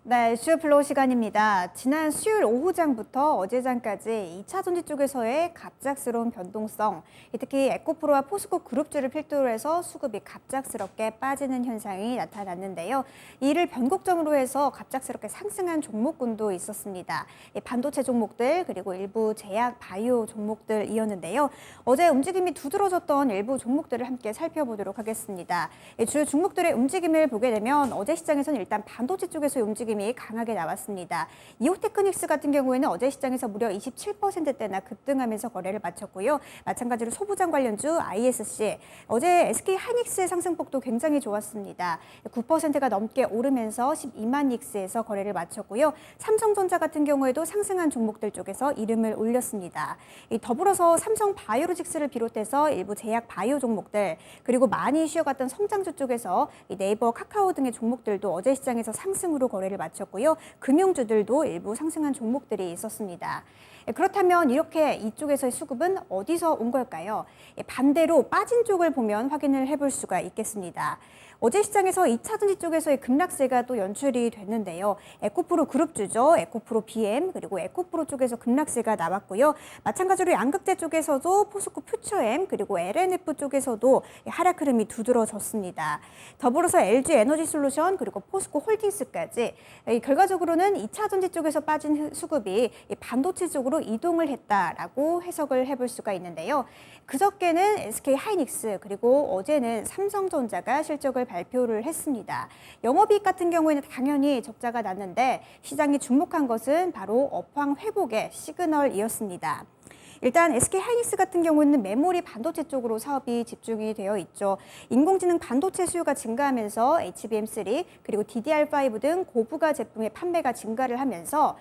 네, 이슈 플로우 시간입니다. 지난 수요일 오후장부터 어제장까지 2차 전지 쪽에서의 갑작스러운 변동성, 특히 에코프로와 포스코 그룹주를 필두로 해서 수급이 갑작스럽게 빠지는 현상이 나타났는데요. 이를 변곡점으로 해서 갑작스럽게 상승한 종목군도 있었습니다. 반도체 종목들 그리고 일부 제약, 바이오 종목들이었는데요. 어제 움직임이 두드러졌던 일부 종목들을 함께 살펴보도록 하겠습니다. 주요 종목들의 움직임을 보게 되면 어제 시장에서는 일단 반도체 쪽에서의 움직임이 강하게 나왔습니다. 이오테크닉스 같은 경우에는 어제 시장에서 무려 27%대나 급등하면서 거래를 마쳤고요. 마찬가지로 소부장 관련주 ISC, 어제 SK 하이닉스의 상승폭도 굉장히 좋았습니다. 9%가 넘게 오르면서 12만 닉스에서 거래를 마쳤고요. 삼성전자 같은 경우에도 상승한 종목들 쪽에서 이름을 올렸습니다. 더불어서 삼성 바이오로직스를 비롯해서 일부 제약 바이오 종목들, 그리고 많이 쉬어갔던 성장주 쪽에서 네이버, 카카오 등의 종목들도 어제 시장에서 상승으로 거래를 마쳤고요. 금융주들도 일부 상승한 종목들이 있었습니다. 그렇다면 이렇게 이쪽에서의 수급은 어디서 온 걸까요? 반대로 빠진 쪽을 보면 확인을 해볼 수가 있겠습니다. 어제 시장에서 2차 전지 쪽에서의 급락세가 또 연출이 됐는데요. 에코프로 그룹주죠. 에코프로 BM 그리고 에코프로 쪽에서 급락세가 나왔고요. 마찬가지로 양극재 쪽에서도 포스코 퓨처엠 그리고 LNF 쪽에서도 하락 흐름이 두드러졌습니다. 더불어서 LG 에너지 솔루션 그리고 포스코 홀딩스까지 결과적으로는 2차 전지 쪽에서 빠진 수급이 반도체 쪽으로 이동을 했다라고 해석을 해볼 수가 있는데요. 그저께는 SK 하이닉스 그리고 어제는 삼성전자가 실적을 발표를 했습니다. 영업이익 같은 경우에는 당연히 적자가 났는데 시장이 주목한 것은 바로 업황 회복의 시그널이었습니다. 일단 SK 하이닉스 같은 경우는 메모리 반도체 쪽으로 사업이 집중이 되어 있죠. 인공지능 반도체 수요가 증가하면서 HBM3 그리고 DDR5 등 고부가 제품의 판매가 증가를 하면서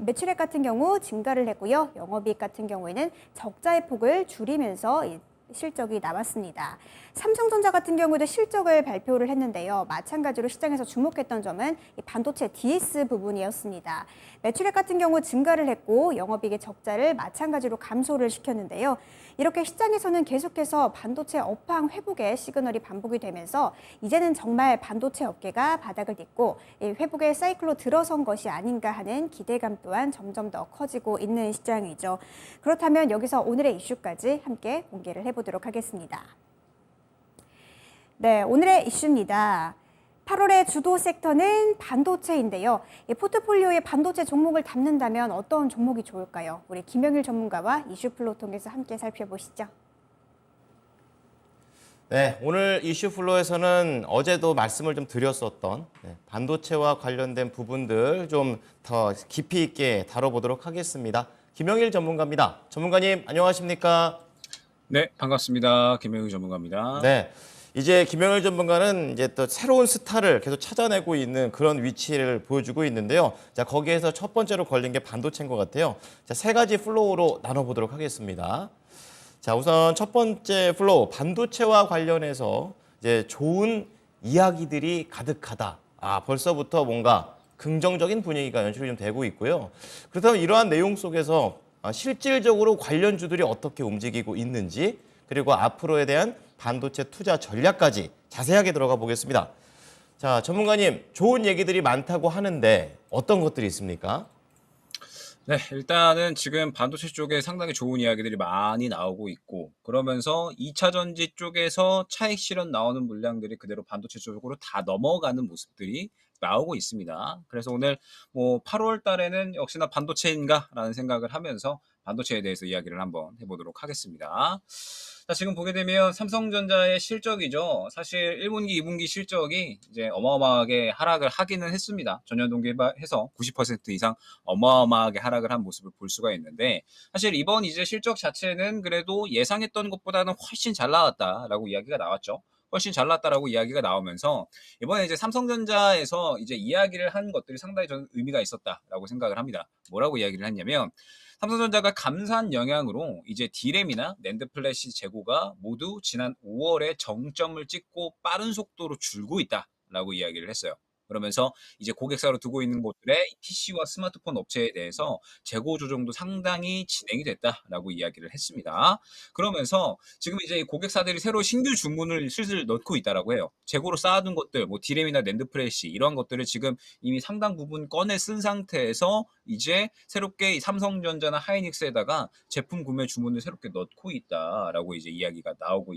매출액 같은 경우 증가를 했고요. 영업이익 같은 경우에는 적자의 폭을 줄이면서 실적이 나왔습니다. 삼성전자 같은 경우도 실적을 발표를 했는데요. 마찬가지로 시장에서 주목했던 점은 반도체 DS 부분이었습니다. 매출액 같은 경우 증가를 했고 영업이익의 적자를 마찬가지로 감소를 시켰는데요. 이렇게 시장에서는 계속해서 반도체 업황 회복의 시그널이 반복이 되면서 이제는 정말 반도체 업계가 바닥을 딛고 회복의 사이클로 들어선 것이 아닌가 하는 기대감 또한 점점 더 커지고 있는 시장이죠. 그렇다면 여기서 오늘의 이슈까지 함께 공개를 해보도록 하겠습니다. 네, 오늘의 이슈입니다. 8월의 주도 섹터는 반도체인데요. 포트폴리오에 반도체 종목을 담는다면 어떤 종목이 좋을까요? 우리 김영일 전문가와 이슈플로 통해서 함께 살펴보시죠. 네, 오늘 이슈플로에서는 어제도 말씀을 좀 드렸었던 반도체와 관련된 부분들 좀 더 깊이 있게 다뤄보도록 하겠습니다. 김영일 전문가입니다. 전문가님, 안녕하십니까? 네, 반갑습니다. 김영희 전문가입니다. 네, 이제 김영일 전문가는 이제 또 새로운 스타를 계속 찾아내고 있는 그런 위치를 보여주고 있는데요. 자, 거기에서 첫 번째로 걸린 게 반도체인 것 같아요. 자, 세 가지 플로우로 나눠보도록 하겠습니다. 자, 우선 첫 번째 플로우, 반도체와 관련해서 이제 좋은 이야기들이 가득하다. 벌써부터 뭔가 긍정적인 분위기가 연출이 좀 되고 있고요. 그렇다면 이러한 내용 속에서 실질적으로 관련주들이 어떻게 움직이고 있는지, 그리고 앞으로에 대한 반도체 투자 전략까지 자세하게 들어가 보겠습니다. 자, 전문가님, 좋은 얘기들이 많다고 하는데 어떤 것들이 있습니까? 네, 일단은 지금 반도체 쪽에 상당히 좋은 이야기들이 많이 나오고 있고, 그러면서 2차 전지 쪽에서 차익 실현 나오는 물량들이 그대로 반도체 쪽으로 다 넘어가는 모습들이 나오고 있습니다. 그래서 오늘 8월 달에는 역시나 반도체인가라는 생각을 하면서 반도체에 대해서 이야기를 한번 해보도록 하겠습니다. 자, 지금 보게 되면 삼성전자의 실적이죠. 사실 1분기, 2분기 실적이 이제 어마어마하게 하락을 하기는 했습니다. 전년 동기해서 90% 이상 어마어마하게 하락을 한 모습을 볼 수가 있는데, 사실 이번 이제 실적 자체는 그래도 예상했던 것보다는 훨씬 잘 나왔다라고 이야기가 나왔죠. 훨씬 잘 나왔다라고 이야기가 나오면서 이번에 이제 삼성전자에서 이제 이야기를 한 것들이 상당히 저는 의미가 있었다라고 생각을 합니다. 뭐라고 이야기를 했냐면, 삼성전자가 감산 영향으로 이제 D램이나 낸드 플래시 재고가 모두 지난 5월에 정점을 찍고 빠른 속도로 줄고 있다라고 이야기를 했어요. 그러면서 이제 고객사로 두고 있는 곳들의 PC와 스마트폰 업체에 대해서 재고 조정도 상당히 진행이 됐다라고 이야기를 했습니다. 그러면서 지금 이제 이 고객사들이 새로 신규 주문을 슬슬 넣고 있다라고 해요. 재고로 쌓아둔 것들, 뭐 디램이나 낸드 프레시 이런 것들을 지금 이미 상당 부분 꺼내 쓴 상태에서 이제 새롭게 이 삼성전자나 하이닉스에다가 제품 구매 주문을 새롭게 넣고 있다라고 이제 이야기가 나오고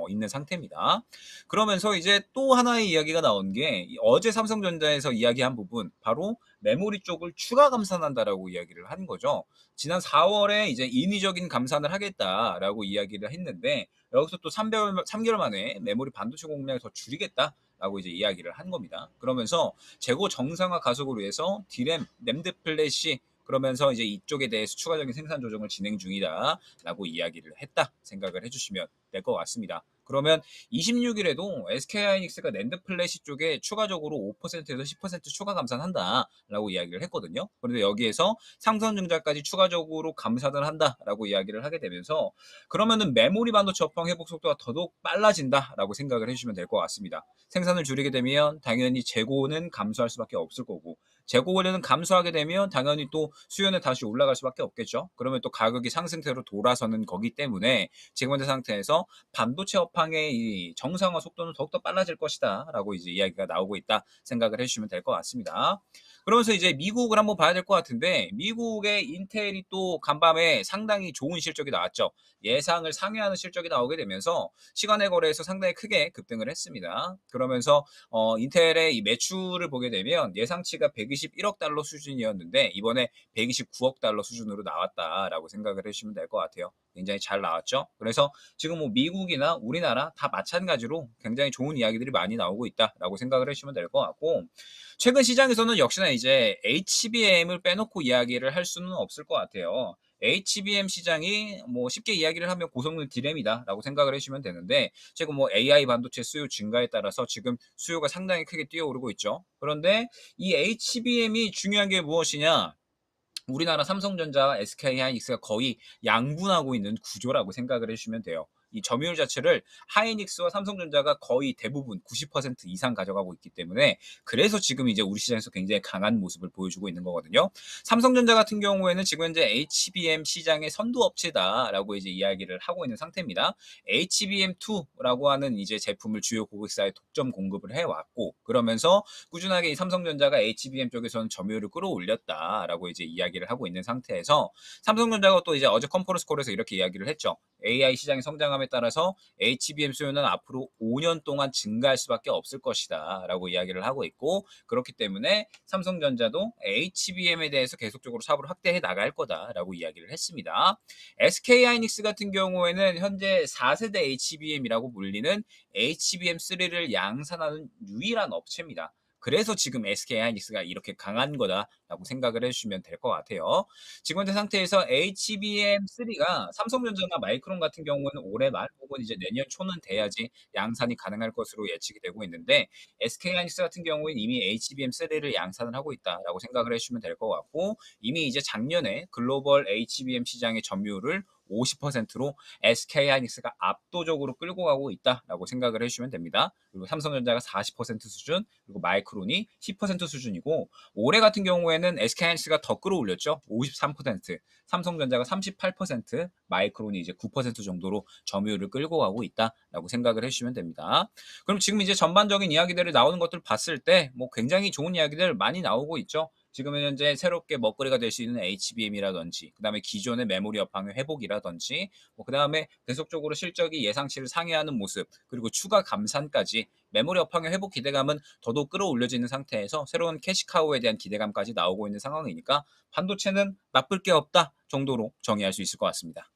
있는 상태입니다. 그러면서 이제 또 하나의 이야기가 나온 게 어제 삼성전자에서 이야기한 부분, 바로 메모리 쪽을 추가 감산한다라고 이야기를 한 거죠. 지난 4월에 이제 인위적인 감산을 하겠다라고 이야기를 했는데 여기서 또 3개월 만에 메모리 반도체 공량을 더 줄이겠다라고 이제 이야기를 한 겁니다. 그러면서 재고 정상화 가속을 위해서 디램, 램드 플래시 그러면서 이제 이쪽에 대해서 추가적인 생산 조정을 진행 중이다라고 이야기를 했다 생각을 해주시면 될 것 같습니다. 그러면 26일에도 SK하이닉스가 낸드 플래시 쪽에 추가적으로 5%에서 10% 추가 감산한다라고 이야기를 했거든요. 그런데 여기에서 삼성전자까지 추가적으로 감산을 한다라고 이야기를 하게 되면서 그러면은 메모리 반도체 업황 회복 속도가 더더욱 빨라진다라고 생각을 해주시면 될 것 같습니다. 생산을 줄이게 되면 당연히 재고는 감소할 수밖에 없을 거고 재고 원료는 감소하게 되면 당연히 또 수요는 다시 올라갈 수밖에 없겠죠. 그러면 또 가격이 상승세로 돌아서는 거기 때문에 지금 현재 상태에서 반도체 업황의 이 정상화 속도는 더욱더 빨라질 것이다라고 이제 이야기가 나오고 있다 생각을 해주시면 될 것 같습니다. 그러면서 이제 미국을 한번 봐야 될 것 같은데 미국의 인텔이 또 간밤에 상당히 좋은 실적이 나왔죠. 예상을 상회하는 실적이 나오게 되면서 시간의 거래에서 상당히 크게 급등을 했습니다. 그러면서 인텔의 이 매출을 보게 되면 예상치가 121억 달러 수준이었는데 이번에 129억 달러 수준으로 나왔다라고 생각을 해주시면 될 것 같아요. 굉장히 잘 나왔죠. 그래서 지금 뭐 미국이나 우리나라 다 마찬가지로 굉장히 좋은 이야기들이 많이 나오고 있다라고 생각을 해주시면 될 것 같고 최근 시장에서는 역시나 이제 HBM을 빼놓고 이야기를 할 수는 없을 것 같아요. HBM 시장이 뭐 쉽게 이야기를 하면 고성능 디램이다라고 생각을 해주시면 되는데 지금 뭐 AI 반도체 수요 증가에 따라서 지금 수요가 상당히 크게 뛰어오르고 있죠. 그런데 이 HBM이 중요한 게 무엇이냐? 우리나라 삼성전자와 SK하이닉스가 거의 양분하고 있는 구조라고 생각을 해주시면 돼요. 이 점유율 자체를 하이닉스와 삼성전자가 거의 대부분 90% 이상 가져가고 있기 때문에 그래서 지금 이제 우리 시장에서 굉장히 강한 모습을 보여주고 있는 거거든요. 삼성전자 같은 경우에는 지금 현재 HBM 시장의 선두 업체다라고 이제 이야기를 하고 있는 상태입니다. HBM2라고 하는 이제 제품을 주요 고객사에 독점 공급을 해왔고 그러면서 꾸준하게 이 삼성전자가 HBM 쪽에서는 점유율을 끌어올렸다라고 이제 이야기를 하고 있는 상태에서 삼성전자가 또 이제 어제 컨퍼런스 콜에서 이렇게 이야기를 했죠. AI 시장의 성장함에 따라서 HBM 수요는 앞으로 5년 동안 증가할 수밖에 없을 것이다라고 이야기를 하고 있고 그렇기 때문에 삼성전자도 HBM에 대해서 계속적으로 사업을 확대해 나갈 거다라고 이야기를 했습니다. SK하이닉스 같은 경우에는 현재 4세대 HBM이라고 불리는 HBM3를 양산하는 유일한 업체입니다. 그래서 지금 SK하이닉스가 이렇게 강한 거다라고 생각을 해주시면 될 것 같아요. 지금 현재 상태에서 HBM3가 삼성전자나 마이크론 같은 경우는 올해 말 혹은 이제 내년 초는 돼야지 양산이 가능할 것으로 예측이 되고 있는데 SK하이닉스 같은 경우는 이미 HBM3를 양산을 하고 있다라고 생각을 해주시면 될 것 같고 이미 이제 작년에 글로벌 HBM 시장의 점유율을 50%로 SK하이닉스가 압도적으로 끌고 가고 있다라고 생각을 해주시면 됩니다. 그리고 삼성전자가 40% 수준, 그리고 마이크론이 10% 수준이고 올해 같은 경우에는 SK하이닉스가 더 끌어올렸죠. 53%, 삼성전자가 38%, 마이크론이 이제 9% 정도로 점유율을 끌고 가고 있다라고 생각을 해주시면 됩니다. 그럼 지금 이제 전반적인 이야기들이 나오는 것들을 봤을 때 뭐 굉장히 좋은 이야기들 많이 나오고 있죠. 지금 현재 새롭게 먹거리가 될 수 있는 HBM이라든지 그다음에 기존의 메모리 업황의 회복이라든지 뭐 그다음에 계속적으로 실적이 예상치를 상회하는 모습 그리고 추가 감산까지 메모리 업황의 회복 기대감은 더더욱 끌어올려지는 상태에서 새로운 캐시카우에 대한 기대감까지 나오고 있는 상황이니까 반도체는 나쁠 게 없다 정도로 정의할 수 있을 것 같습니다.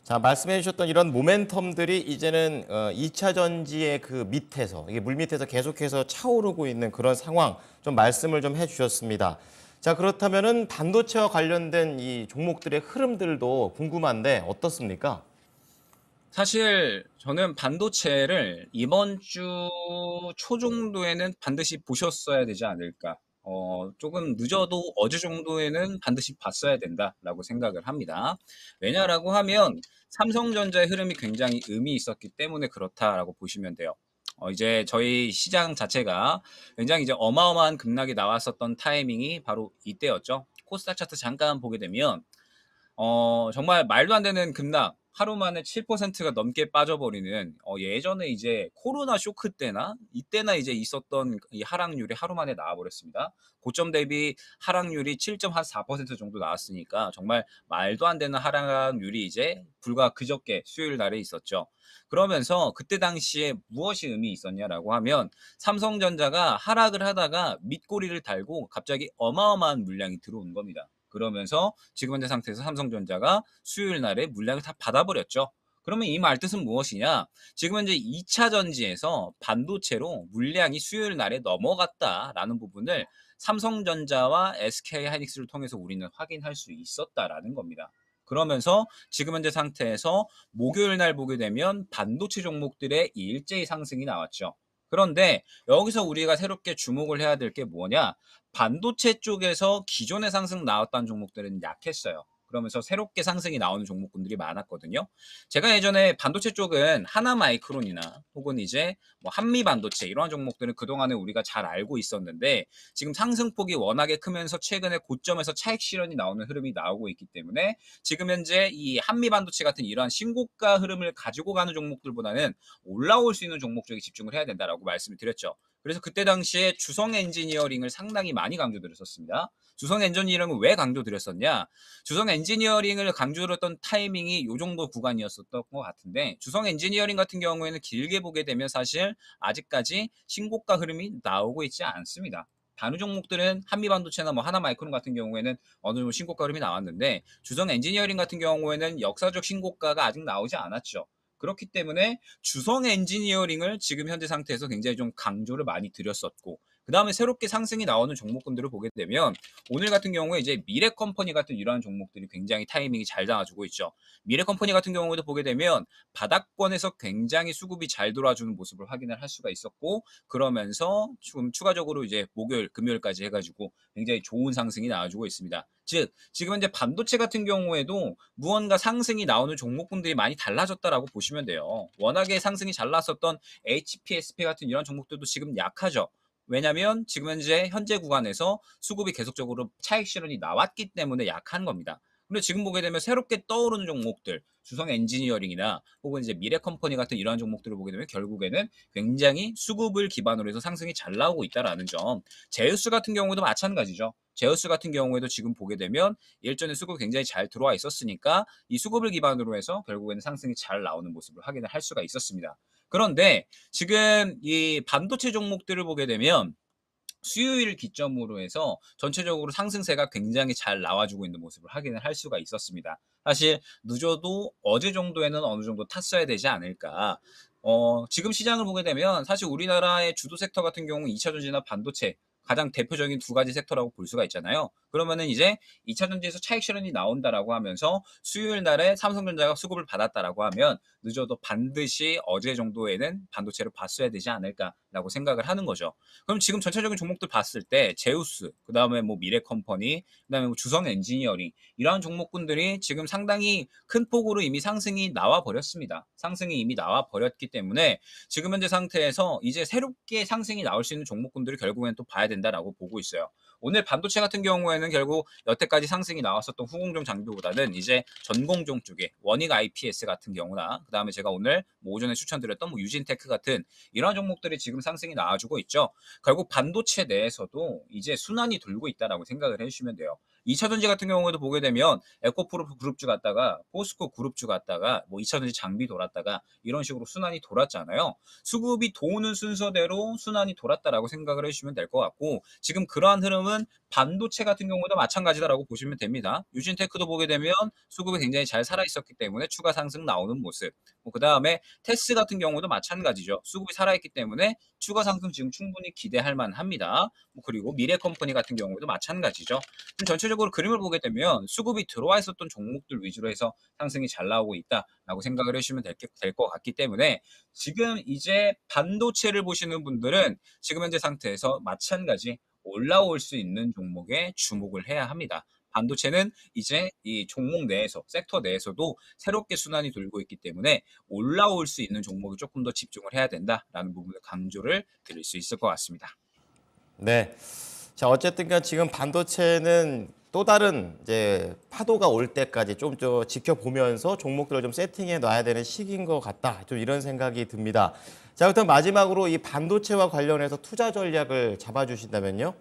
자, 말씀해 주셨던 이런 모멘텀들이 이제는 2차 전지의 그 밑에서, 이게 물 밑에서 계속해서 차오르고 있는 그런 상황 좀 말씀을 좀 해주셨습니다. 자, 그렇다면은 반도체와 관련된 이 종목들의 흐름들도 궁금한데 어떻습니까? 사실 저는 반도체를 이번 주 초 정도에는 반드시 보셨어야 되지 않을까. 조금 늦어도 어제 정도에는 반드시 봤어야 된다라고 생각을 합니다. 왜냐라고 하면 삼성전자의 흐름이 굉장히 의미 있었기 때문에 그렇다라고 보시면 돼요. 이제 저희 시장 자체가 굉장히 이제 어마어마한 급락이 나왔었던 타이밍이 바로 이때였죠. 코스닥 차트 잠깐 보게 되면 정말 말도 안 되는 급락, 하루 만에 7%가 넘게 빠져버리는, 예전에 이제 코로나 쇼크 때나 이때나 이제 있었던 이 하락률이 하루 만에 나와버렸습니다. 고점 대비 하락률이 7.4% 정도 나왔으니까 정말 말도 안 되는 하락률이 이제 불과 그저께 수요일 날에 있었죠. 그러면서 그때 당시에 무엇이 의미 있었냐라고 하면 삼성전자가 하락을 하다가 밑꼬리를 달고 갑자기 어마어마한 물량이 들어온 겁니다. 그러면서 지금 현재 상태에서 삼성전자가 수요일 날에 물량을 다 받아버렸죠. 그러면 이 말 뜻은 무엇이냐? 지금 현재 2차 전지에서 반도체로 물량이 수요일 날에 넘어갔다라는 부분을 삼성전자와 SK 하이닉스를 통해서 우리는 확인할 수 있었다라는 겁니다. 그러면서 지금 현재 상태에서 목요일 날 보게 되면 반도체 종목들의 일제히 상승이 나왔죠. 그런데 여기서 우리가 새롭게 주목을 해야 될 게 뭐냐? 반도체 쪽에서 기존에 상승 나왔던 종목들은 약했어요. 그러면서 새롭게 상승이 나오는 종목군들이 많았거든요. 제가 예전에 반도체 쪽은 하나마이크론이나 혹은 이제 뭐 한미반도체 이러한 종목들은 그동안에 우리가 잘 알고 있었는데 지금 상승폭이 워낙에 크면서 최근에 고점에서 차익 실현이 나오는 흐름이 나오고 있기 때문에 지금 현재 이 한미반도체 같은 이러한 신고가 흐름을 가지고 가는 종목들보다는 올라올 수 있는 종목 쪽에 집중을 해야 된다라고 말씀을 드렸죠. 그래서 그때 당시에 주성 엔지니어링을 상당히 많이 강조드렸었습니다. 주성 엔지니어링을 왜 강조드렸었냐? 주성 엔지니어링을 강조드렸던 타이밍이 이 정도 구간이었었던 것 같은데 주성 엔지니어링 같은 경우에는 길게 보게 되면 사실 아직까지 신고가 흐름이 나오고 있지 않습니다. 다른 종목들은 한미반도체나 뭐 하나마이크론 같은 경우에는 어느 정도 신고가 흐름이 나왔는데 주성 엔지니어링 같은 경우에는 역사적 신고가가 아직 나오지 않았죠. 그렇기 때문에 주성 엔지니어링을 지금 현재 상태에서 굉장히 좀 강조를 많이 드렸었고 그 다음에 새롭게 상승이 나오는 종목군들을 보게 되면 오늘 같은 경우에 이제 미래컴퍼니 같은 이러한 종목들이 굉장히 타이밍이 잘 나와주고 있죠. 미래컴퍼니 같은 경우에도 보게 되면 바닥권에서 굉장히 수급이 잘 돌아주는 모습을 확인을 할 수가 있었고 그러면서 좀 추가적으로 이제 목요일, 금요일까지 해가지고 굉장히 좋은 상승이 나와주고 있습니다. 즉 지금 현재 반도체 같은 경우에도 무언가 상승이 나오는 종목군들이 많이 달라졌다라고 보시면 돼요. 워낙에 상승이 잘 나왔었던 HPSP 같은 이런 종목들도 지금 약하죠. 왜냐하면 지금 현재 구간에서 수급이 계속적으로 차익 실현이 나왔기 때문에 약한 겁니다. 근데 지금 보게 되면 새롭게 떠오르는 종목들, 주성 엔지니어링이나 혹은 이제 미래컴퍼니 같은 이러한 종목들을 보게 되면 결국에는 굉장히 수급을 기반으로 해서 상승이 잘 나오고 있다라는 점. 제우스 같은 경우도 마찬가지죠. 제우스 같은 경우에도 지금 보게 되면 일전에 수급이 굉장히 잘 들어와 있었으니까 이 수급을 기반으로 해서 결국에는 상승이 잘 나오는 모습을 확인을 할 수가 있었습니다. 그런데 지금 이 반도체 종목들을 보게 되면 수요일 기점으로 해서 전체적으로 상승세가 굉장히 잘 나와주고 있는 모습을 확인을 할 수가 있었습니다. 사실 늦어도 어제 정도에는 어느 정도 탔어야 되지 않을까. 지금 시장을 보게 되면 사실 우리나라의 주도 섹터 같은 경우 2차 전지나 반도체 가장 대표적인 두 가지 섹터라고 볼 수가 있잖아요. 그러면은 이제 2차 전지에서 차익 실현이 나온다라고 하면서 수요일 날에 삼성전자가 수급을 받았다라고 하면 늦어도 반드시 어제 정도에는 반도체를 봤어야 되지 않을까라고 생각을 하는 거죠. 그럼 지금 전체적인 종목들 봤을 때 제우스, 그다음에 뭐 미래컴퍼니, 그다음에 뭐 주성 엔지니어링 이러한 종목군들이 지금 상당히 큰 폭으로 이미 상승이 나와 버렸습니다. 상승이 이미 나와 버렸기 때문에 지금 현재 상태에서 이제 새롭게 상승이 나올 수 있는 종목군들을 결국에는 또 봐야 된다라고 보고 있어요. 오늘 반도체 같은 경우에는 결국 여태까지 상승이 나왔었던 후공정 장비보다는 이제 전공정 쪽에 원익 IPS 같은 경우나 그다음에 제가 오늘 뭐 오전에 추천드렸던 뭐 유진테크 같은 이런 종목들이 지금 상승이 나와주고 있죠. 결국 반도체 내에서도 이제 순환이 돌고 있다라고 생각을 해주시면 돼요. 2차 전지 같은 경우에도 보게 되면 에코프로 그룹주 갔다가 포스코 그룹주 갔다가 뭐 2차 전지 장비 돌았다가 이런 식으로 순환이 돌았잖아요. 수급이 도는 순서대로 순환이 돌았다라고 생각을 해주시면 될 것 같고 지금 그러한 흐름은 반도체 같은 경우도 마찬가지다라고 보시면 됩니다. 유진테크도 보게 되면 수급이 굉장히 잘 살아 있었기 때문에 추가 상승 나오는 모습. 그 다음에 테스 같은 경우도 마찬가지죠. 수급이 살아있기 때문에 추가 상승 지금 충분히 기대할 만합니다. 그리고 미래컴퍼니 같은 경우도 마찬가지죠. 전체적으로 그림을 보게 되면 수급이 들어와 있었던 종목들 위주로 해서 상승이 잘 나오고 있다라고 생각을 해주시면 될 것 같기 때문에 지금 이제 반도체를 보시는 분들은 지금 현재 상태에서 마찬가지 올라올 수 있는 종목에 주목을 해야 합니다. 반도체는 이제 이 종목 내에서 섹터 내에서도 새롭게 순환이 돌고 있기 때문에 올라올 수 있는 종목에 조금 더 집중을 해야 된다라는 부분을 강조를 드릴 수 있을 것 같습니다. 네. 자, 어쨌든간 지금 반도체는 또 다른 이제 파도가 올 때까지 좀 더 지켜보면서 종목들을 좀 세팅해 놔야 되는 시기인 것 같다. 좀 이런 생각이 듭니다. 자, 그렇다면 마지막으로 이 반도체와 관련해서 투자 전략을 잡아주신다면요?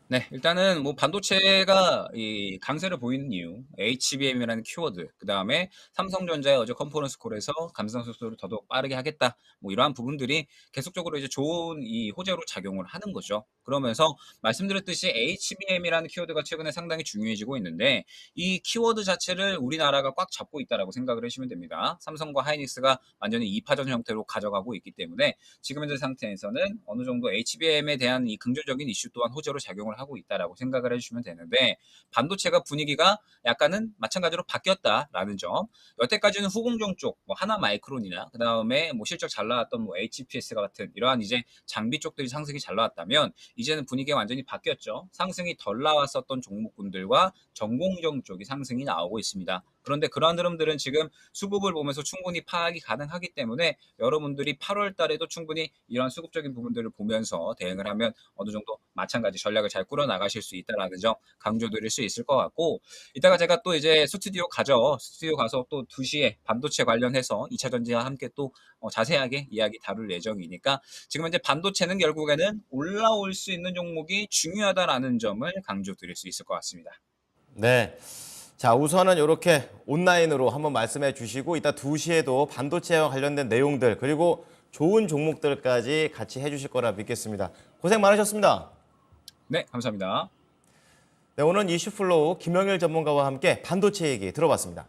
네, 일단은 뭐 반도체가 이 강세를 보이는 이유, HBM이라는 키워드, 그 다음에 삼성전자의 어제 컨퍼런스 콜에서 감산 속도를 더더욱 빠르게 하겠다, 뭐 이러한 부분들이 계속적으로 이제 좋은 이 호재로 작용을 하는 거죠. 그러면서 말씀드렸듯이 HBM이라는 키워드가 최근에 상당히 중요해지고 있는데 이 키워드 자체를 우리나라가 꽉 잡고 있다라고 생각을 하시면 됩니다. 삼성과 하이닉스가 완전히 2파전 형태로 가져가고 있기 때문에 지금 현재 상태에서는 어느 정도 HBM에 대한 이 긍정적인 이슈 또한 호재로 작용을 하고 있다라고 생각을 해주시면 되는데 반도체가 분위기가 약간은 마찬가지로 바뀌었다라는 점. 여태까지는 후공정 쪽, 뭐 하나 마이크론이나 그 다음에 뭐 실적 잘 나왔던 뭐 HPS 같은 이러한 이제 장비 쪽들이 상승이 잘 나왔다면 이제는 분위기가 완전히 바뀌었죠. 상승이 덜 나왔었던 종목군들과 전공정 쪽이 상승이 나오고 있습니다. 그런데 그러한 흐름들은 지금 수급을 보면서 충분히 파악이 가능하기 때문에 여러분들이 8월 달에도 충분히 이런 수급적인 부분들을 보면서 대응을 하면 어느 정도 마찬가지 전략을 잘 꾸려 나가실 수 있다라는 점 강조드릴 수 있을 것 같고 이따가 제가 또 이제 스튜디오 가서 또 2시에 반도체 관련해서 2차 전지와 함께 또 자세하게 이야기 다룰 예정이니까 지금 현재 반도체는 결국에는 올라올 수 있는 종목이 중요하다라는 점을 강조드릴 수 있을 것 같습니다. 네. 자, 우선은 이렇게 온라인으로 한번 말씀해 주시고 이따 2시에도 반도체와 관련된 내용들 그리고 좋은 종목들까지 같이 해주실 거라 믿겠습니다. 고생 많으셨습니다. 네, 감사합니다. 네, 오늘 이슈플로우 김영일 전문가와 함께 반도체 얘기 들어봤습니다.